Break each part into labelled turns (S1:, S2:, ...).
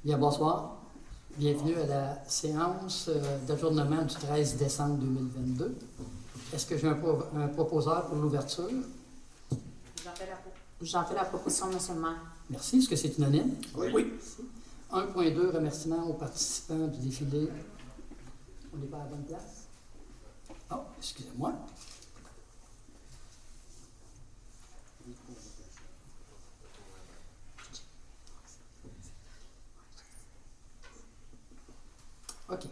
S1: Bien, bonsoir. Bienvenue à la séance d'adjournement du 13 décembre 2022. Est-ce que j'ai un proposeur pour l'ouverture?
S2: J'en fais la proposition, monsieur le maire.
S1: Merci. Est-ce que c'est unanime?
S3: Oui.
S1: 1.2, remerciements aux participants du défilé. On n'est pas à la bonne place? Oh, excusez-moi. OK.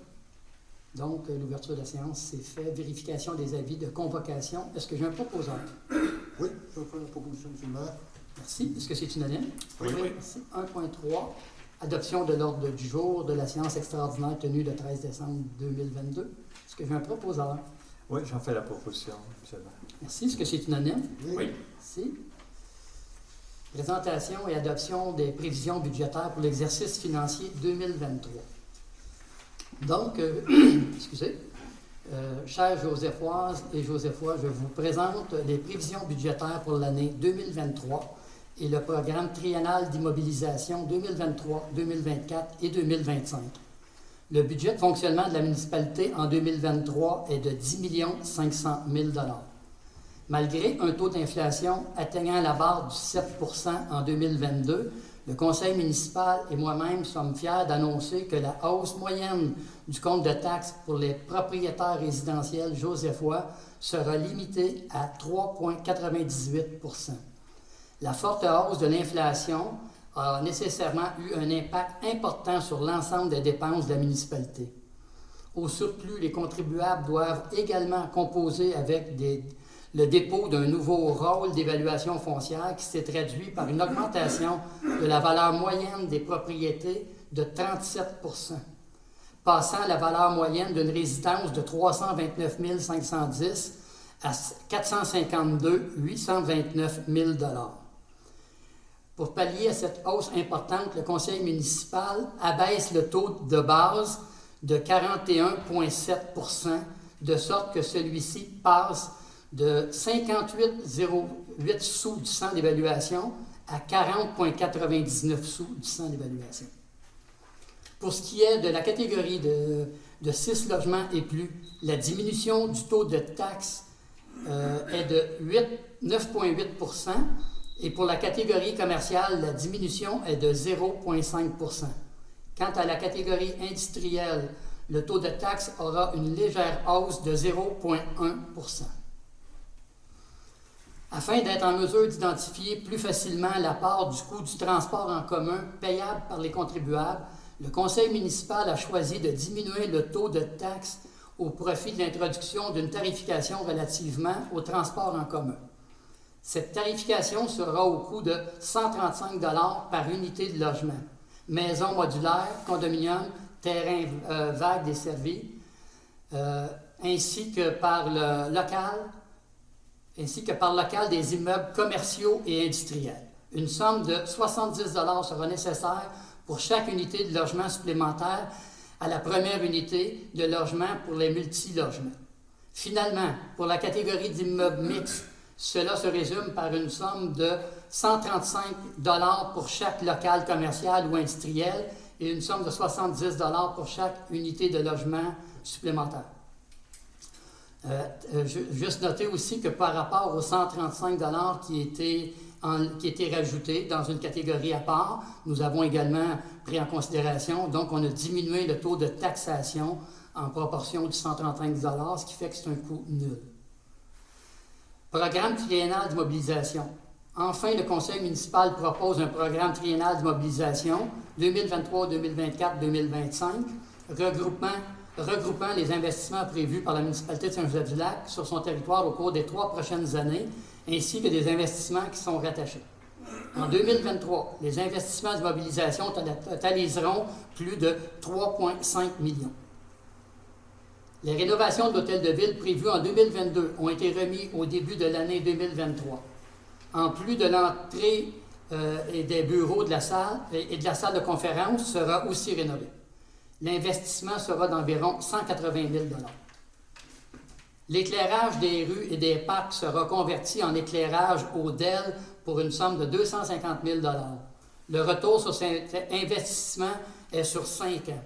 S1: Donc, l'ouverture de la séance, c'est fait. Vérification des avis de convocation. Est-ce que j'ai un proposeur?
S3: Oui, je vais faire la proposition, monsieur le maire.
S1: Merci. Est-ce que c'est unanime?
S3: Oui.
S1: Merci. 1.3, adoption de l'ordre du jour de la séance extraordinaire tenue le 13 décembre 2022. Est-ce que j'ai un proposeur?
S4: Oui, j'en fais la proposition, monsieur le maire.
S1: Merci. Est-ce que c'est unanime?
S3: Oui.
S1: Merci. Présentation et adoption des prévisions budgétaires pour l'exercice financier 2023. Donc, chers Joséphoises et Joséphois, je vous présente les prévisions budgétaires pour l'année 2023 et le programme triennal d'immobilisation 2023, 2024 et 2025. Le budget de fonctionnement de la municipalité en 2023 est de 10 500 000 $. Malgré un taux d'inflation atteignant la barre du 7 % en 2022, le conseil municipal et moi-même sommes fiers d'annoncer que la hausse moyenne du compte de taxes pour les propriétaires résidentiels joséphois sera limitée à 3,98 %. La forte hausse de l'inflation a nécessairement eu un impact important sur l'ensemble des dépenses de la municipalité. Au surplus, les contribuables doivent également composer avec le dépôt d'un nouveau rôle d'évaluation foncière qui s'est traduit par une augmentation de la valeur moyenne des propriétés de 37 %, passant la valeur moyenne d'une résidence de 329 510 à 452 829 000 $. Pour pallier à cette hausse importante, le conseil municipal abaisse le taux de base de 41,7 %, de sorte que celui-ci passe de 58,08 sous du centre d'évaluation à 40,99 sous du centre d'évaluation. Pour ce qui est de la catégorie de 6 logements et plus, la diminution du taux de taxe est de 9,8 % et pour la catégorie commerciale, la diminution est de 0,5 %. Quant à la catégorie industrielle, le taux de taxe aura une légère hausse de 0,1 %. Afin d'être en mesure d'identifier plus facilement la part du coût du transport en commun payable par les contribuables, le conseil municipal a choisi de diminuer le taux de taxe au profit de l'introduction d'une tarification relativement au transport en commun. Cette tarification sera au coût de 135 $ par unité de logement, maison modulaire, condominium, terrain vague desservi, ainsi que par local des immeubles commerciaux et industriels. Une somme de 70 $ sera nécessaire pour chaque unité de logement supplémentaire à la première unité de logement pour les multilogements. Finalement, pour la catégorie d'immeubles mixtes, cela se résume par une somme de 135 $ pour chaque local commercial ou industriel et une somme de 70 $ pour chaque unité de logement supplémentaire. Juste noter aussi que par rapport aux 135 $ qui étaient rajoutés dans une catégorie à part, nous avons également pris en considération, donc on a diminué le taux de taxation en proportion du 135 $, ce qui fait que c'est un coût nul. Programme triennal d'immobilisation. Enfin, le conseil municipal propose un programme triennal d'immobilisation 2023, 2024, 2025, regroupant les investissements prévus par la municipalité de Saint-Joseph-du-Lac sur son territoire au cours des 3 prochaines années, ainsi que des investissements qui sont rattachés. En 2023, les investissements d'immobilisation totaliseront plus de 3,5 millions. Les rénovations de l'hôtel de ville prévues en 2022 ont été remises au début de l'année 2023. En plus de l'entrée et des bureaux de la salle et de la salle de conférence sera aussi rénové. L'investissement sera d'environ 180 000 $. L'éclairage des rues et des parcs sera converti en éclairage au DEL pour une somme de 250 000 $. Le retour sur cet investissement est sur 5 ans.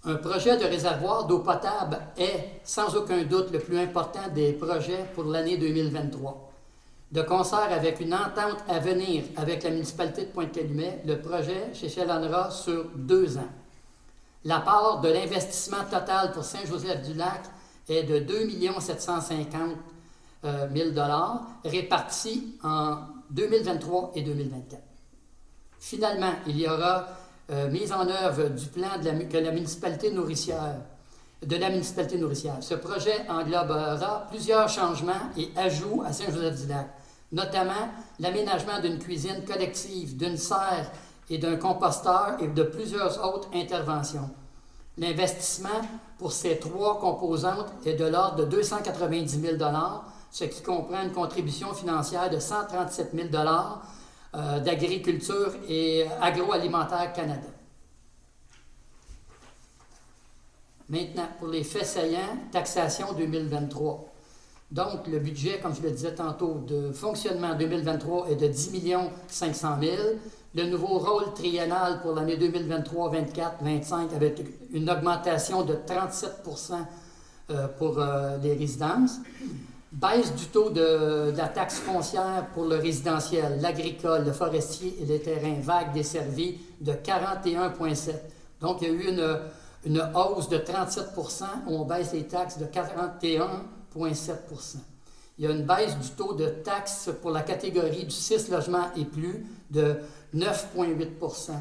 S1: Un projet de réservoir d'eau potable est, sans aucun doute, le plus important des projets pour l'année 2023. De concert avec une entente à venir avec la municipalité de Pointe-Calumet, le projet s'échelonnera sur 2 ans. La part de l'investissement total pour Saint-Joseph-du-Lac est de 2 750 000 $ répartis en 2023 et 2024. Finalement, il y aura mise en œuvre du plan de la municipalité nourricière. Ce projet englobera plusieurs changements et ajouts à Saint-Joseph-du-Lac, notamment l'aménagement d'une cuisine collective, d'une serre et d'un composteur et de plusieurs autres interventions. L'investissement pour ces 3 composantes est de l'ordre de 290 000 $, ce qui comprend une contribution financière de 137 000 $ d'Agriculture et Agroalimentaire Canada. Maintenant, pour les faits saillants, taxation 2023. Donc, le budget, comme je le disais tantôt, de fonctionnement 2023 est de 10 500 000 $. Le nouveau rôle triennal pour l'année 2023, 24, 25, avec une augmentation de 37 % pour les résidences. Baisse du taux de la taxe foncière pour le résidentiel, l'agricole, le forestier et les terrains vagues desservis de 41,7 %. Donc, il y a eu une hausse de 37 %. On baisse les taxes de 41,7 %. Il y a une baisse du taux de taxe pour la catégorie du 6 logements et plus de 9,8 %.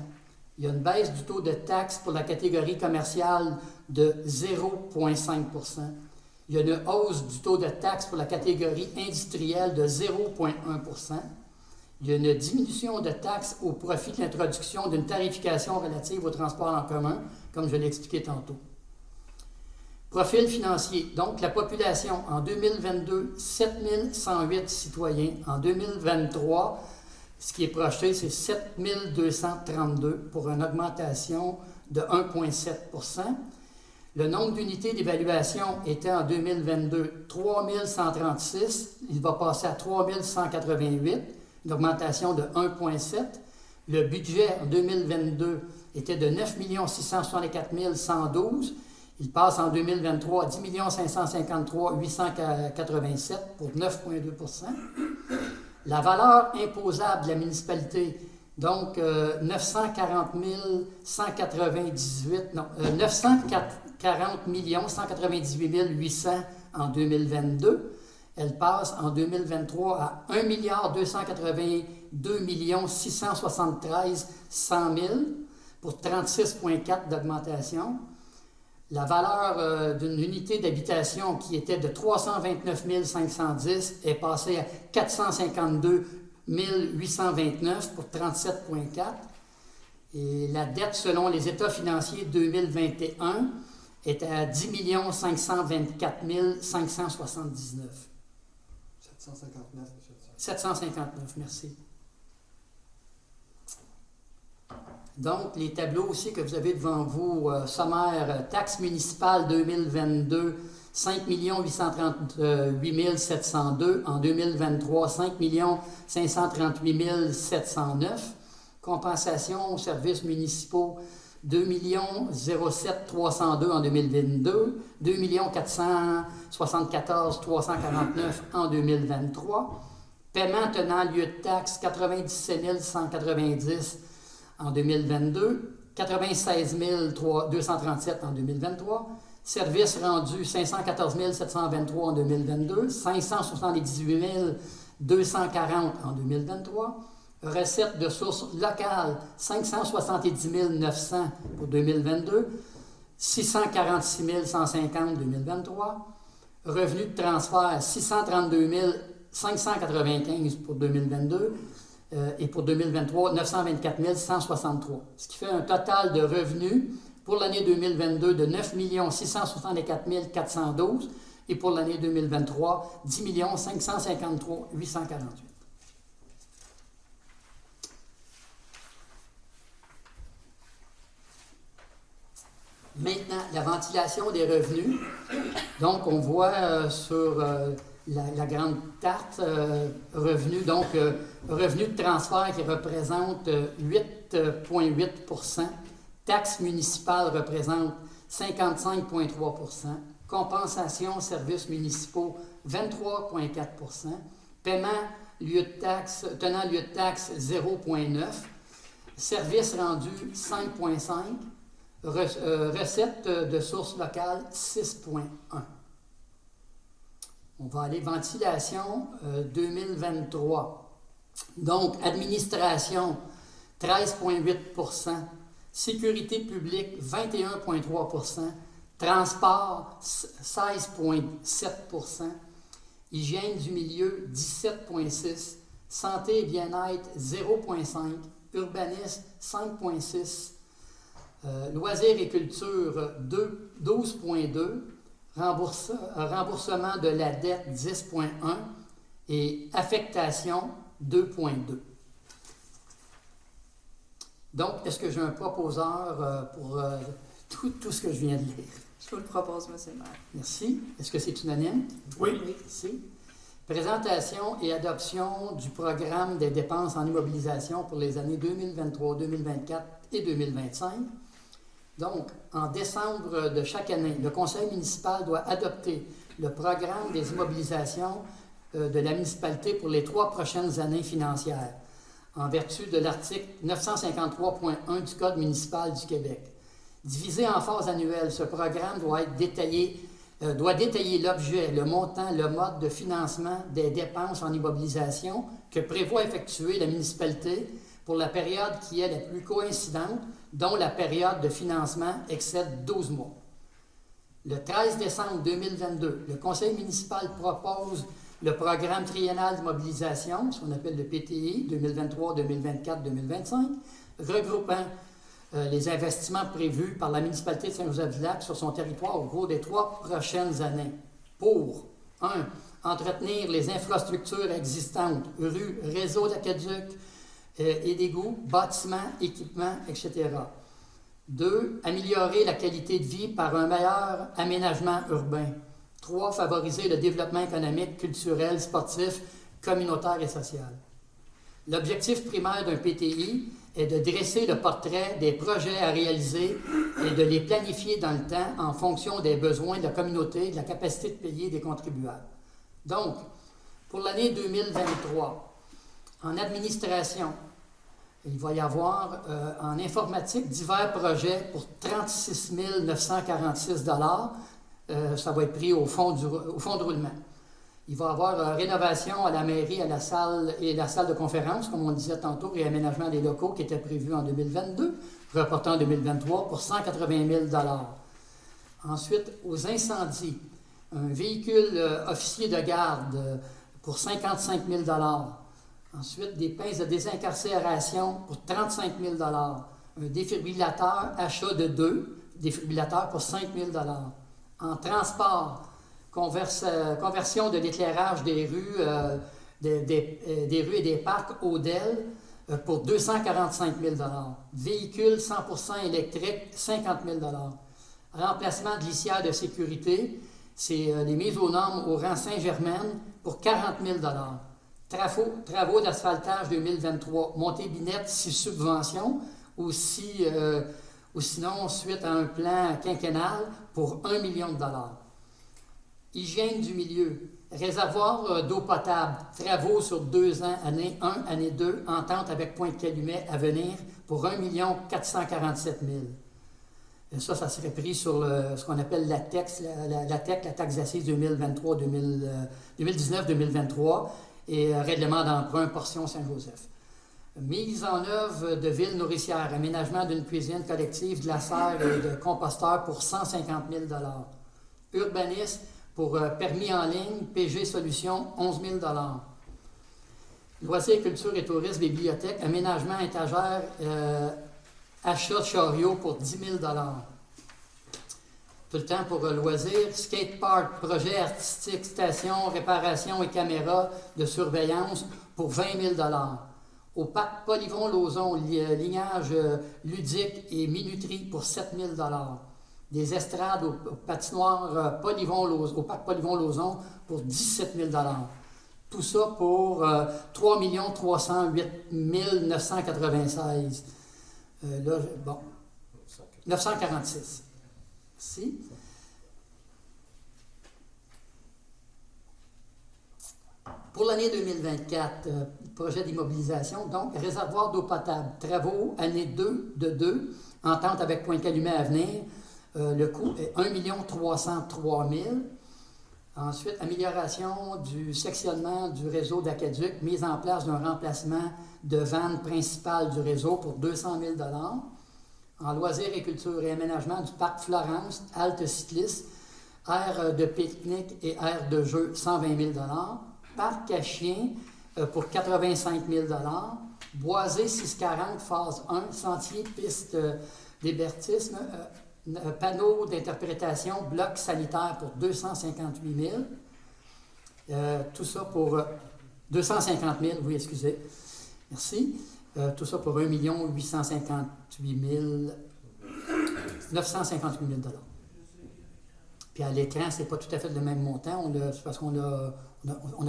S1: Il y a une baisse du taux de taxe pour la catégorie commerciale de 0,5 %. Il y a une hausse du taux de taxe pour la catégorie industrielle de 0,1 %. Il y a une diminution de taxes au profit de l'introduction d'une tarification relative au transport en commun, comme je l'ai expliqué tantôt. Profil financier. Donc, la population en 2022, 7 108 citoyens. En 2023, ce qui est projeté, c'est 7 232 pour une augmentation de 1,7 %. Le nombre d'unités d'évaluation était en 2022 3 136. Il va passer à 3 188, une augmentation de 1,7 %. Le budget en 2022 était de 9 664 112. Il passe en 2023 à 10 553 887 pour 9,2 %. La valeur imposable de la municipalité, donc 940 198 800 en 2022. Elle passe en 2023 à 1 282 673 100 000 pour 36,4 d'augmentation. La valeur d'une unité d'habitation qui était de 329 510 est passée à 452 829 pour 37,4. Et la dette selon les états financiers 2021 est à 10 524 579.
S3: 759.
S1: 759, merci. Donc, les tableaux aussi que vous avez devant vous, sommaire, taxe municipale 2022, 5 838 702. En 2023, 5 538 709. Compensation aux services municipaux, 2 07 302 en 2022, 2 474 349 en 2023. Paiement tenant lieu de taxe, 97 190 en 2022, 96 237 en 2023, services rendus 514 723 en 2022, 578 240 en 2023, recettes de sources locales 570 900 pour 2022, 646 150 en 2023, revenus de transfert 632 595 pour 2022, et pour 2023, 924 163. Ce qui fait un total de revenus pour l'année 2022 de 9 664 412 et pour l'année 2023, 10 553 848. Maintenant, la ventilation des revenus. Donc, on voit sur la grande tarte, revenu de transfert qui représente 8,8 %, taxes municipales représente 55,3 %, compensation services municipaux 23,4 %, paiement tenant lieu de taxe 0,9 %, services rendus 5,5 %, recettes de sources locales 6,1 %. On va aller ventilation 2023. Donc, administration 13,8 %, sécurité publique 21,3 %, transport 16,7 %, hygiène du milieu 17,6 %, santé et bien-être 0,5 %, urbanisme 5,6 %, loisirs et culture 12,2 %, remboursement de la dette 10,1 % et affectation 2,2 %. Donc, est-ce que j'ai un proposeur pour tout ce que je viens de lire?
S5: Je vous le propose, M. le maire.
S1: Merci. Est-ce que c'est unanime?
S3: Oui.
S1: Merci. Présentation et adoption du programme des dépenses en immobilisation pour les années 2023, 2024 et 2025. Donc, en décembre de chaque année, le conseil municipal doit adopter le programme des immobilisations de la municipalité pour les 3 prochaines années financières, en vertu de l'article 953.1 du Code municipal du Québec. Divisé en phases annuelles, ce programme doit détailler l'objet, le montant, le mode de financement des dépenses en immobilisation que prévoit effectuer la municipalité pour la période qui est la plus coïncidente, dont la période de financement excède 12 mois. Le 13 décembre 2022, le conseil municipal propose le programme triennal d'immobilisation, ce qu'on appelle le PTI 2023, 2024, 2025, regroupant les investissements prévus par la municipalité de Saint-Joseph-du-Lac sur son territoire au cours des 3 prochaines années pour 1. Entretenir les infrastructures existantes, rues, réseaux d'aqueducs et d'égouts, bâtiments, équipements, etc. 2. Améliorer la qualité de vie par un meilleur aménagement urbain. 3. Favoriser le développement économique, culturel, sportif, communautaire et social. L'objectif primaire d'un PTI est de dresser le portrait des projets à réaliser et de les planifier dans le temps en fonction des besoins de la communauté et de la capacité de payer des contribuables. Donc, pour l'année 2023, en administration, il va y avoir en informatique divers projets pour 36 946 $. Ça va être pris au fond de roulement. Il va y avoir rénovation à la mairie, à la salle de conférence, comme on disait tantôt, réaménagement des locaux qui était prévu en 2022, reporté en 2023 pour 180 000 $. Ensuite, aux incendies, un véhicule officier de garde pour 55 000 $. Ensuite, des pinces de désincarcération pour 35 000 $. Un défibrillateur, achat de 2 défibrillateurs pour 5 000 $. En transport, conversion de l'éclairage des rues, des rues et des parcs Odell pour 245 000 $. Véhicule 100% électrique, 50 000 $. Remplacement de lisière de sécurité, c'est les mises aux normes au rang Saint-Germaine pour 40 000 $. Travaux d'asphaltage 2023, Montébinette, si subvention, ou sinon suite à un plan quinquennal pour 1 million $. Hygiène du milieu, réservoir d'eau potable, travaux sur 2 ans, année 1, année 2, entente avec Pointe-Calumet à venir pour 1 447 000 $. Et ça serait pris sur ce qu'on appelle la TEC, la taxe d'assises 2019-2023, et règlement d'emprunt portion Saint-Joseph. Mise en œuvre de villes nourricières, aménagement d'une cuisine collective, glacière et de composteur pour 150 000 $. Urbanisme pour permis en ligne, PG Solutions, 11 000 $. Loisirs, culture et tourisme, bibliothèque, aménagement étagère, achat de chariot pour 10 000 $. Tout le temps pour loisirs, skatepark, projet artistique, station, réparation et caméras de surveillance pour 20 000 $. Au parc Polygon-Lauzon, lignage ludique et minuterie pour 7 000 $. des estrades au patinoire au parc Polyvon-Lauson pour 17 000 $. Tout ça pour 3 308 996. Là, bon, 946. Merci. Pour l'année 2024, projet d'immobilisation, donc réservoir d'eau potable, travaux, année 2 de 2, entente avec Pointe-Calumet à venir. Le coût est 1 303 000. Ensuite, amélioration du sectionnement du réseau d'Aqueduc, mise en place d'un remplacement de vanne principale du réseau pour 200 000 $. En loisirs et culture et aménagement du parc Florence, halte cycliste, aire de pique-nique et aire de jeu, 120 000 $. Parc à chiens pour 85 000 $. Boisé 640, phase 1, sentier, piste d'hébertisme, panneau d'interprétation, bloc sanitaire pour 258 000. Tout ça pour 250 000, oui, excusez. Merci. Tout ça pour 1 858 958 000 $. Puis à l'écran, c'est pas tout à fait le même montant. C'est parce qu'on a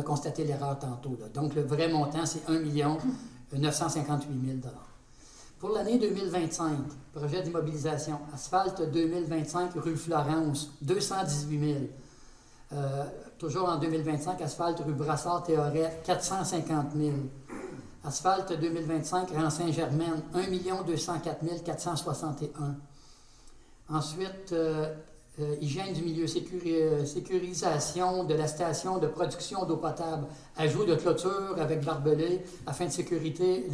S1: constaté l'erreur tantôt. Là. Donc, le vrai montant, c'est 1 958 000 $. Pour l'année 2025, projet d'immobilisation, asphalte 2025, rue Florence, 218 000. Toujours en 2025, asphalte rue Brassard-Théoret, 450 000. Asphalte 2025, rang Saint-Germaine, 1 204 461. Ensuite, hygiène du milieu, sécurisation de la station de production d'eau potable, ajout de clôture avec barbelé afin de sécuriser,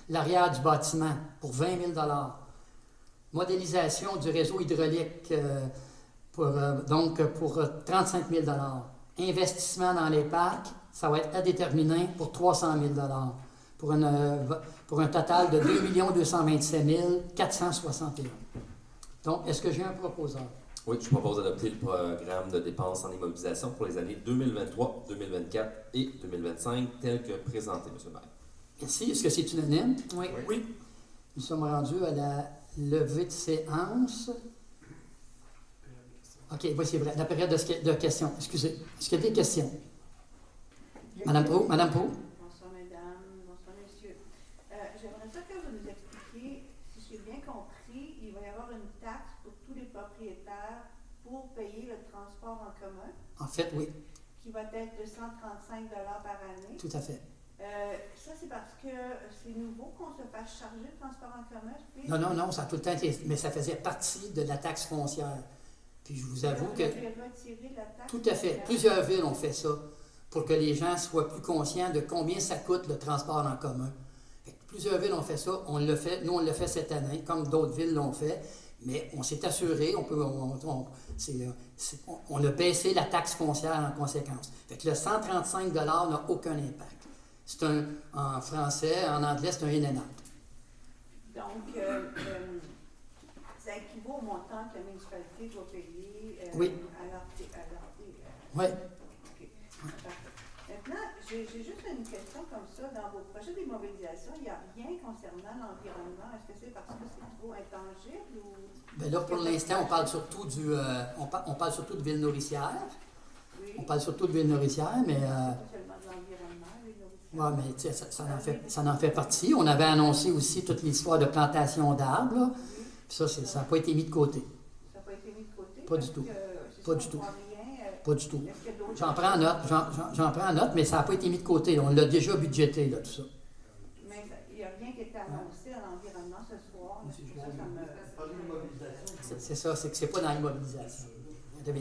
S1: l'arrière du bâtiment pour 20 000 $. Modélisation du réseau hydraulique pour 35 000 $. Investissement dans les parcs, ça va être à déterminer pour 300 000 $, pour un total de 2 227 461. Donc, est-ce que j'ai un proposeur?
S5: Oui, je propose d'adopter le programme de dépenses en immobilisation pour les années 2023, 2024 et 2025 tel que présenté, M. le maire.
S1: Merci. Est-ce que c'est unanime?
S2: Oui.
S5: Oui.
S1: Nous sommes rendus à la levée de séance. OK, oui, c'est vrai. La période de questions. Excusez. Est-ce qu'il y a des questions? Madame Proulx?
S6: Bonsoir, mesdames. Bonsoir, messieurs. J'aimerais ça que vous nous expliquiez, si j'ai bien compris, il va y avoir une taxe pour tous les propriétaires pour payer le transport en commun,
S1: En fait, oui.
S6: qui va être de 135 $ par année.
S1: Tout à fait.
S6: Ça, c'est parce que c'est nouveau qu'on se fasse charger le transport en commun. Puis,
S1: Non, ça a tout le temps été... Mais ça faisait partie de la taxe foncière. Puis je vous avoue que...
S6: Vous avez retiré la taxe.
S1: Tout à fait. Plusieurs villes ont fait ça pour que les gens soient plus conscients de combien ça coûte le transport en commun. Fait que plusieurs villes ont fait ça. On l'a fait. Nous, on l'a fait cette année, comme d'autres villes l'ont fait. Mais on s'est assuré, on a baissé la taxe foncière en conséquence. Fait que le 135 $ n'a aucun impact. C'est en français, en anglais, c'est un in and out.
S6: Donc, ça équivaut au montant que la municipalité doit payer
S1: Oui.
S6: à leur...
S1: Oui.
S6: OK. Parfait. Maintenant, j'ai juste une question comme ça. Dans vos projets d'immobilisation, il n'y a rien concernant l'environnement. Est-ce que c'est parce que c'est trop intangible ou...
S1: Bien là, pour l'instant, on parle surtout on parle surtout de ville nourricière.
S6: Oui.
S1: On parle surtout de ville nourricière, mais...
S6: Pas seulement de l'environnement, les nourritures.
S1: Oui, mais tu sais, ça en fait partie. On avait annoncé aussi toute l'histoire de plantation d'arbres, là. Puis ça n'a pas été mis de côté.
S6: Ça n'a pas été mis de côté?
S1: Pas du tout. Pas du tout. Pas du tout.
S6: Est-ce qu'il y a d'autres
S1: J'en prends note, mais ça n'a pas été mis de côté. On l'a déjà budgété, là, tout ça.
S6: Mais il n'y a rien qui est annoncé à l'environnement ce soir.
S1: C'est ça, c'est que c'est pas dans l'immobilisation.
S6: C'est pas dans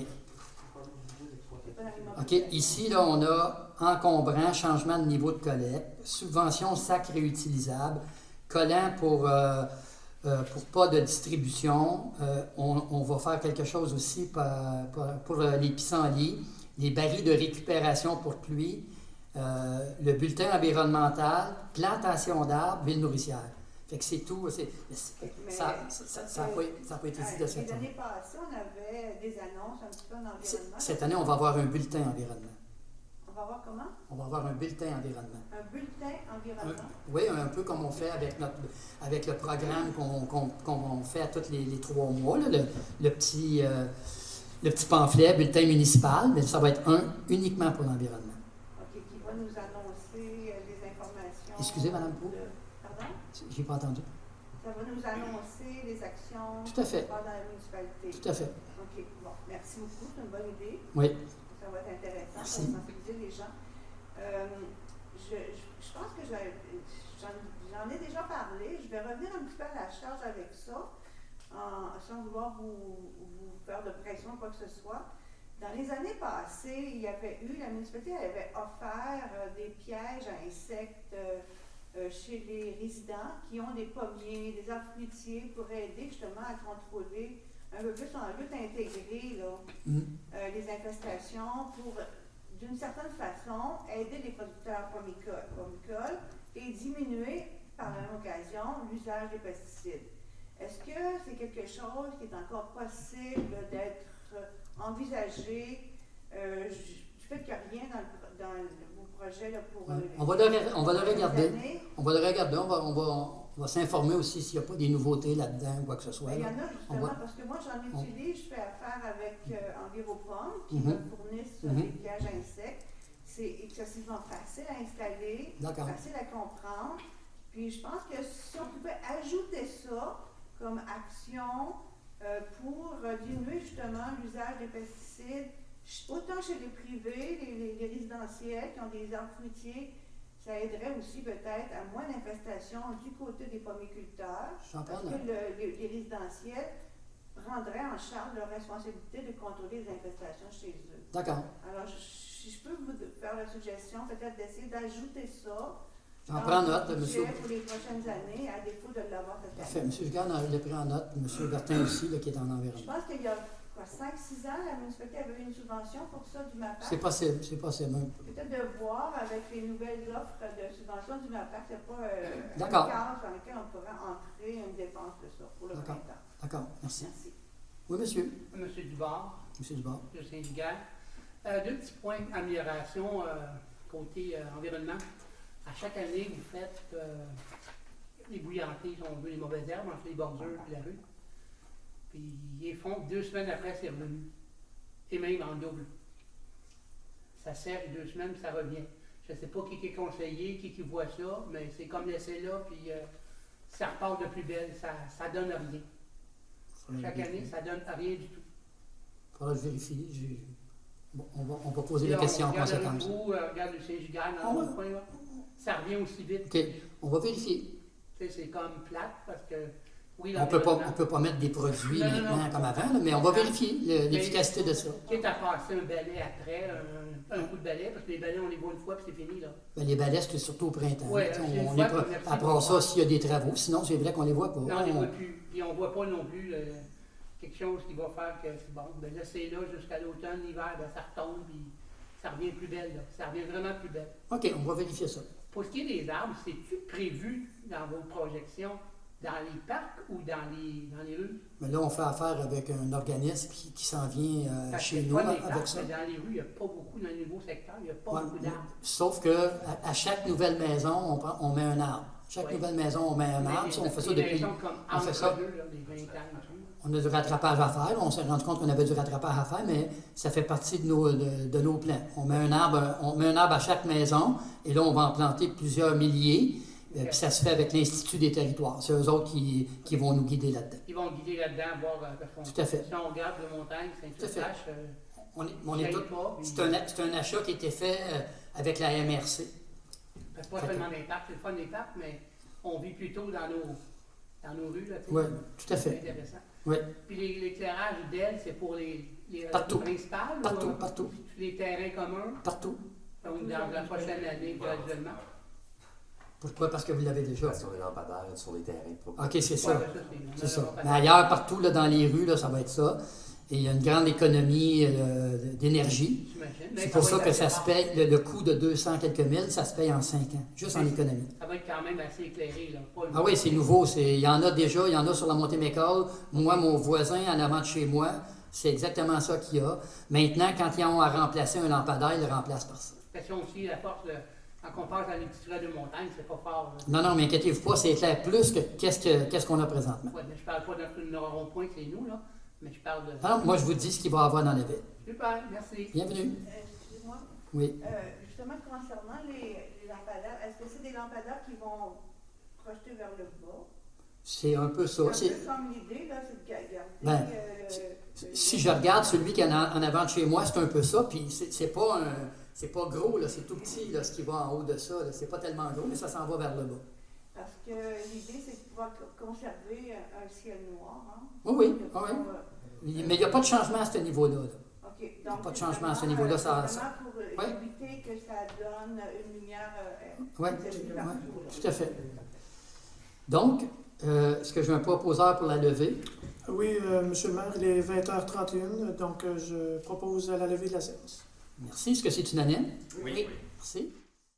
S6: l'immobilisation.
S1: OK, ici, là, on a encombrant, changement de niveau de collecte, subvention sac réutilisable, collant pour pas de distribution. On va faire quelque chose aussi pour les pissenlits, les barils de récupération pour pluie, le bulletin environnemental, plantation d'arbres, ville nourricière. Fait que c'est tout. Ça n'a pas été dit de cette année.
S6: L'année passée, on avait des annonces un petit peu en environnement.
S1: Cette année, on va avoir un bulletin environnement.
S6: OK. va avoir comment?
S1: On va avoir un bulletin environnement.
S6: Un bulletin environnement.
S1: Oui, un peu comme on fait avec le programme qu'on fait à tous les 3 mois, là, le petit pamphlet, bulletin municipal, mais ça va être uniquement pour l'environnement.
S6: OK, qui va nous annoncer les informations.
S1: Excusez, Mme Pau.
S6: Pardon?
S1: J'ai pas entendu.
S6: Ça va nous annoncer les actions
S1: Tout à fait.
S6: qui se passent dans la municipalité.
S1: Tout à fait.
S6: OK, bon, merci beaucoup, c'est une bonne idée.
S1: Oui.
S6: Ça va être intéressant
S1: Merci.
S6: pour sensibiliser les gens. Je pense que j'en ai déjà parlé. Je vais revenir un petit peu à la charge avec ça, sans vouloir vous faire de pression ou quoi que ce soit. Dans les années passées, la municipalité avait offert des pièges à insectes chez les résidents qui ont des pommiers, des arbres fruitiers pour aider justement à contrôler un peu plus en lutte intégrée les infestations pour, d'une certaine façon, aider les producteurs pommicoles et diminuer par la même occasion l'usage des pesticides. Est-ce que c'est quelque chose qui est encore possible d'être envisagé du fait qu'il n'y a rien dans vos projets là, pour
S1: On va le regarder.
S6: années?
S1: On va le regarder. On va s'informer aussi s'il n'y a pas des nouveautés là-dedans ou quoi que ce soit.
S6: Il y
S1: là.
S6: en a justement, parce que moi j'en utilise, je fais affaire avec Enviropom qui me fournissent des pièges à insectes. C'est excessivement facile à installer,
S1: D'accord.
S6: facile à comprendre. Puis je pense que si on pouvait ajouter ça comme action pour diminuer justement l'usage des pesticides, autant chez les privés, les résidentiels qui ont des arbres fruitiers, ça aiderait aussi peut-être à moins d'infestations du côté des pommiculteurs, parce que les résidentiels prendraient en charge leur responsabilité de contrôler les infestations chez eux.
S1: D'accord.
S6: Alors, si je peux vous faire la suggestion, peut-être d'essayer d'ajouter ça
S1: J'en prends note,
S6: le
S1: monsieur.
S6: budget pour les prochaines années, à défaut de l'avoir cette
S1: Parfait.
S6: année.
S1: M. Jugard l'a pris en note. M. Bertin aussi, là, qui est en
S6: Je
S1: environnement.
S6: pense qu'il y a 5-6 ans, la municipalité avait eu une subvention pour ça du MAPAC.
S1: C'est possible.
S6: Peut-être de voir avec les nouvelles offres de subvention du MAPAC, il n'y a pas
S1: D'accord.
S6: un cadre dans lequel on pourrait entrer une dépense de ça pour le
S1: D'accord.
S6: printemps.
S1: D'accord. Merci.
S6: Merci.
S1: Oui, monsieur.
S7: Monsieur Dubard,
S1: Monsieur Dubard.
S7: le syndicat. 2 petits points d'amélioration côté environnement. À chaque année, vous faites les bouillantés, si on veut, les mauvaises herbes entre les bordures et la rue. Puis ils les font 2 semaines après, c'est revenu. Et même en double. Ça sert 2 semaines, puis ça revient. Je ne sais pas qui est conseillé, qui voit ça, mais c'est comme laisser là, puis ça repart de plus belle. Ça donne rien. Chaque année, ça donne rien du tout.
S1: Il faudra que je vérifie. Bon, on va poser
S7: Là,
S1: la question en
S7: on regarde
S1: conséquence.
S7: le Roux, regarde le Saint-Gigard dans l'autre coin, là. Ça revient aussi vite.
S1: OK. On va vérifier.
S7: Tu sais, c'est comme plate parce que, oui,
S1: On peut pas mettre des produits
S7: Non,
S1: maintenant
S7: non.
S1: comme avant, là, mais on va vérifier l'efficacité de ça.
S7: Quitte à passer un balai après, un coup de balai, parce que les balais, on les voit une fois puis c'est fini, là.
S1: Ben, les balais, c'est surtout au printemps.
S7: Ouais,
S1: Tu sais,
S7: c'est une
S1: on
S7: fois
S1: est pas-
S7: qu'on a pris
S1: après
S7: pour
S1: ça,
S7: voir.
S1: s'il y a des travaux, sinon c'est vrai qu'on les voit pas.
S7: Non, on les voit plus. Puis on voit pas non plus quelque chose qui va faire que c'est bon. Ben là, c'est là jusqu'à l'automne, l'hiver, ben, ça retombe, puis ça revient plus belle, là. Ça revient vraiment plus belle.
S1: OK, on va vérifier ça.
S7: Pour ce qui est des arbres, c'est-tu prévu dans vos projections, dans les parcs ou dans les rues?
S1: Mais là, on fait affaire avec un organisme qui s'en vient
S7: Parce
S1: chez
S7: que
S1: nous
S7: pas des
S1: avec
S7: parcs,
S1: ça.
S7: mais dans les rues, il n'y a pas beaucoup, dans les nouveaux secteurs, il n'y a pas
S1: Ouais,
S7: beaucoup d'arbres.
S1: sauf que à chaque nouvelle maison, on met un arbre. Chaque
S7: Oui.
S1: nouvelle maison, on met un arbre. Ça, on fait ça depuis. On fait ça.
S7: Des 20 ans et tout.
S1: On a du rattrapage à faire. On s'est rendu compte qu'on avait du rattrapage à faire, mais ça fait partie de nos plans. On met un arbre à chaque maison, et là, on va en planter plusieurs milliers. Puis ça se fait avec l'Institut des territoires. C'est eux autres qui vont nous guider là-dedans.
S7: Ils vont guider là-dedans, voir parce qu'on
S1: Tout à fait.
S7: si on regarde le montagne,
S1: Tout à fait.
S7: Saint-Eustache,
S1: C'est un achat qui a été fait avec la MRC.
S7: c'est pas seulement des parcs, c'est le fun des parcs, mais on vit plutôt dans nos rues, là, tu sais.
S1: Oui, tout à
S7: C'est
S1: fait.
S7: intéressant.
S1: Oui,
S7: Puis l'éclairage d'elle, c'est pour les
S1: Partout.
S7: principales?
S1: partout,
S7: ou,
S1: partout,
S7: les terrains communs?
S1: partout.
S7: Donc, dans la prochaine année, graduellement.
S1: Pourquoi? Parce que vous l'avez déjà.
S5: Parce qu'on est lampadaire sur les terrains.
S1: OK, c'est
S7: Ouais,
S1: ça.
S7: ben,
S1: C'est ça.
S7: pas
S1: Mais ailleurs, partout, là, dans les rues, là, ça va être ça. Et il y a une grande économie d'énergie.
S7: j'imagine. Mais
S1: C'est pour ça
S7: va
S1: que
S7: être
S1: ça
S7: assez
S1: se paye,
S7: fort.
S1: le coût de 200 quelques mille, ça se paye en 5 ans, juste en économie.
S7: Ça va être quand même assez éclairé, là. Pas
S1: Ah oui, c'est nouveau. Il y en a déjà, il y en a sur la montée McCall. Moi, mon voisin, en avant de chez moi, c'est exactement ça qu'il y a. Maintenant, quand ils ont à remplacer un lampadaire, ils le remplacent par ça.
S7: question aussi, la force, quand on passe dans les petits traits de montagne, c'est pas fort. Là.
S1: Non, non, mais inquiétez-vous pas, c'est clair plus que qu'est-ce qu'on a présentement.
S7: Ouais, mais je parle pas d'un rond-point, c'est nous, là, mais je parle de...
S1: Alors, moi, je vous dis ce qu'il va y avoir dans la ville.
S7: Super, merci.
S1: Bienvenue.
S6: Excusez-moi.
S1: Oui.
S6: Justement, concernant les lampadaires, est-ce que c'est des lampadaires qui vont projeter vers le bas?
S1: C'est un peu ça.
S6: C'est un peu comme l'idée, là, c'est de garder...
S1: Ben, Si je regarde celui qui est en avant de chez moi, c'est un peu ça. Puis c'est pas gros, là, c'est tout petit, là, ce qui va en haut de ça. Là. C'est pas tellement gros, mais ça s'en va vers le bas.
S6: Parce que l'idée, c'est de pouvoir conserver un ciel noir. Hein?
S1: Oui, oui,
S6: De
S1: oui.
S6: pas,
S1: Mais il n'y a pas de changement à ce niveau-là. Là.
S6: OK.
S1: Il y a
S6: Donc,
S1: pas de
S6: c'est
S1: changement à ce
S6: vraiment,
S1: niveau-là.
S6: c'est
S1: Ça,
S6: vraiment pour
S1: ouais.
S6: éviter que ça donne une lumière
S1: Oui,
S6: exagérée partout, là.
S1: tout à fait. Donc, est-ce que j'ai un proposeur pour la levée?
S8: Oui, Monsieur le maire, il est 20h31, donc je propose la levée de la séance.
S1: Merci. Est-ce que c'est unanime?
S2: Oui.
S1: Merci.